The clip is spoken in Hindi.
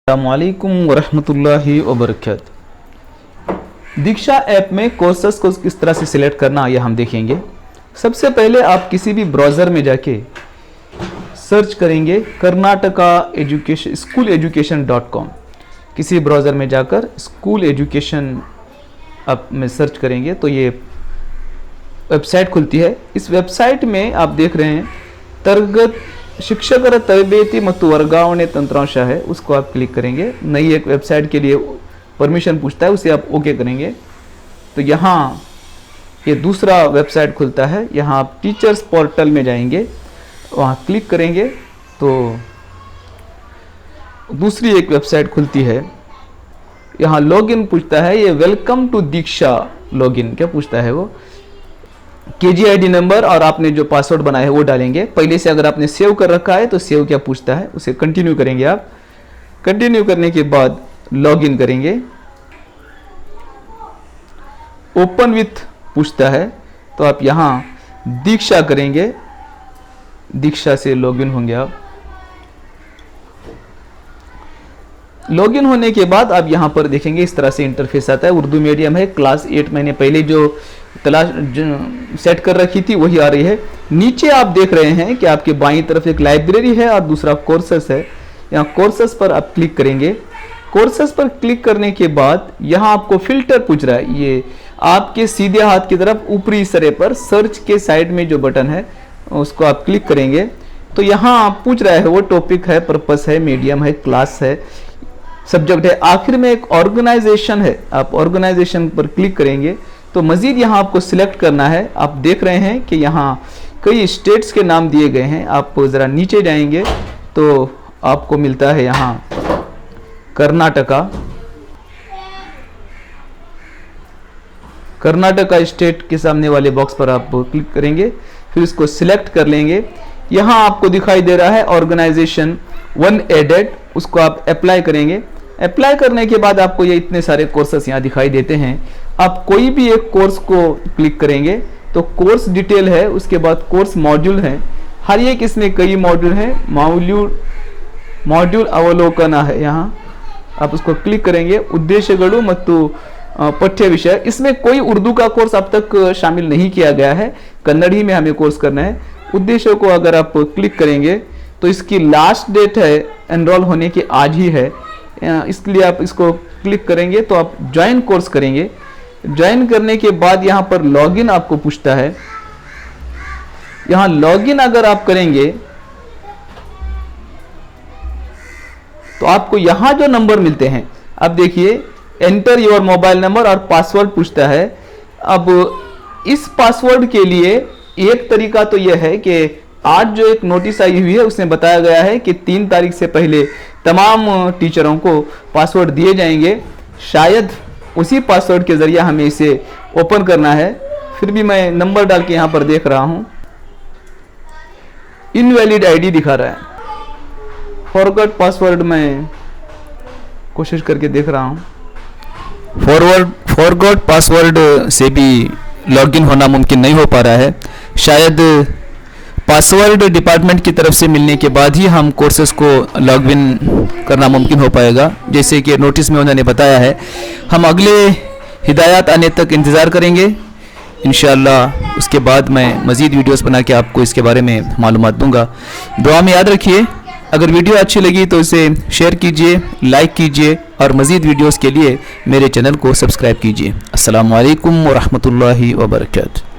अस्सलामुअलैकुम वरहमतुल्लाहि वबरकातुहू। दीक्षा ऐप में कोर्सेस को किस तरह से सिलेक्ट करना यह हम देखेंगे। सबसे पहले आप किसी भी ब्राउज़र में जाके सर्च करेंगे कर्नाटका एजुकेशन स्कूल एजुकेशन.com। किसी ब्राउज़र में जाकर स्कूल एजुकेशन आप में सर्च करेंगे तो ये वेबसाइट खुलती है। इस वेबसाइट में आप देख रहे हैं तरगत शिक्षकर तरबेती ಮತ್ತು ವರ್ಗಾವಣೆ ತಂತ್ರಾಂಶ है, उसको आप क्लिक करेंगे। नई एक वेबसाइट के लिए परमिशन पूछता है, उसे आप ओके करेंगे तो यहाँ ये दूसरा वेबसाइट खुलता है। यहाँ आप टीचर्स पोर्टल में जाएंगे, वहाँ क्लिक करेंगे तो दूसरी एक वेबसाइट खुलती है। यहाँ लॉगिन पूछता है, ये वेलकम टू दीक्षा लॉगिन क्या पूछता है वो KGID नंबर और आपने जो पासवर्ड बनाया है वो डालेंगे। पहले से अगर आपने सेव कर रखा है तो सेव क्या पूछता है, उसे कंटिन्यू करेंगे। आप कंटिन्यू करने के बाद लॉगिन करेंगे। ओपन विथ पूछता है तो आप यहाँ दीक्षा करेंगे, दीक्षा से लॉगिन होंगे। आप लॉगिन होने के बाद आप यहाँ पर देखेंगे इस तरह से इंटरफेस आता है। उर्दू मीडियम है, क्लास 8 महीने पहले जो तलाश सेट कर रखी थी वही आ रही है। नीचे आप देख रहे हैं कि आपके बाईं तरफ एक लाइब्रेरी है और दूसरा कोर्सेस है। यहाँ कोर्सेस पर आप क्लिक करेंगे। कोर्सेस पर क्लिक करने के बाद यहाँ आपको फिल्टर पूछ रहा है। ये आपके सीधे हाथ की तरफ ऊपरी सिरे पर सर्च के साइड में जो बटन है उसको आप क्लिक करेंगे तो यहाँ आप पूछ रहा है वो टॉपिक है, पर्पस है, मीडियम है, क्लास है, सब्जेक्ट है, आखिर में एक ऑर्गेनाइजेशन है। आप ऑर्गेनाइजेशन पर क्लिक करेंगे तो मजीद यहाँ आपको सिलेक्ट करना है। आप देख रहे हैं कि यहाँ कई स्टेट्स के नाम दिए गए हैं। आप ज़रा नीचे जाएंगे तो आपको मिलता है यहाँ कर्नाटका। कर्नाटका स्टेट के सामने वाले बॉक्स पर आप क्लिक करेंगे, फिर इसको सिलेक्ट कर लेंगे। यहाँ आपको दिखाई दे रहा है ऑर्गेनाइजेशन 1 एडेड, उसको आप अप्लाई करेंगे। अप्लाई करने के बाद आपको ये इतने सारे कोर्सेस यहाँ दिखाई देते हैं। आप कोई भी एक कोर्स को क्लिक करेंगे तो कोर्स डिटेल है, उसके बाद कोर्स मॉड्यूल है। हर एक इसमें कई मॉड्यूल हैं। मॉड्यूल अवलोकन है, यहाँ आप उसको क्लिक करेंगे। उद्देश्यಗಳು ಮತ್ತು पठ्य विषय, इसमें कोई उर्दू का कोर्स अब तक शामिल नहीं किया गया है, कन्नड़ ही में हमें कोर्स करना है। उद्देश्य को अगर आप क्लिक करेंगे तो इसकी लास्ट डेट है एनरोल होने की आज ही है, इसलिए आप इसको क्लिक करेंगे तो आप ज्वाइन कोर्स करेंगे। ज्वाइन करने के बाद यहाँ पर लॉगिन आपको पूछता है। यहाँ लॉगिन अगर आप करेंगे तो आपको यहाँ जो नंबर मिलते हैं, अब देखिए एंटर योर मोबाइल नंबर और पासवर्ड पूछता है। अब इस पासवर्ड के लिए एक तरीका तो यह है कि आज जो एक नोटिस आई हुई है उसमें बताया गया है कि 3 तारीख से पहले तमाम टीचरों को पासवर्ड दिए जाएंगे। शायद उसी पासवर्ड के ज़रिए हमें इसे ओपन करना है। फिर भी मैं नंबर डाल के यहाँ पर देख रहा हूँ, इनवैलिड आईडी दिखा रहा है। फॉरगॉट पासवर्ड मैं कोशिश करके देख रहा हूँ। फॉरगॉट पासवर्ड से भी लॉगिन होना मुमकिन नहीं हो पा रहा है। शायद पासवर्ड डिपार्टमेंट की तरफ से मिलने के बाद ही हम कोर्सेज को लॉगिन करना मुमकिन हो पाएगा, जैसे कि नोटिस में उन्होंने बताया है। हम अगले हिदायत आने तक इंतज़ार करेंगे। इंशाअल्लाह उसके बाद मैं मज़ीद वीडियोस बना के आपको इसके बारे में मालूमात दूंगा। दुआ में याद रखिए, अगर वीडियो अच्छी लगी तो इसे शेयर कीजिए, लाइक कीजिए और मज़ीद वीडियोस के लिए मेरे चैनल को सब्सक्राइब कीजिए। अस्सलामु अलैकुम व रहमतुल्लाहि व बरकातुहू।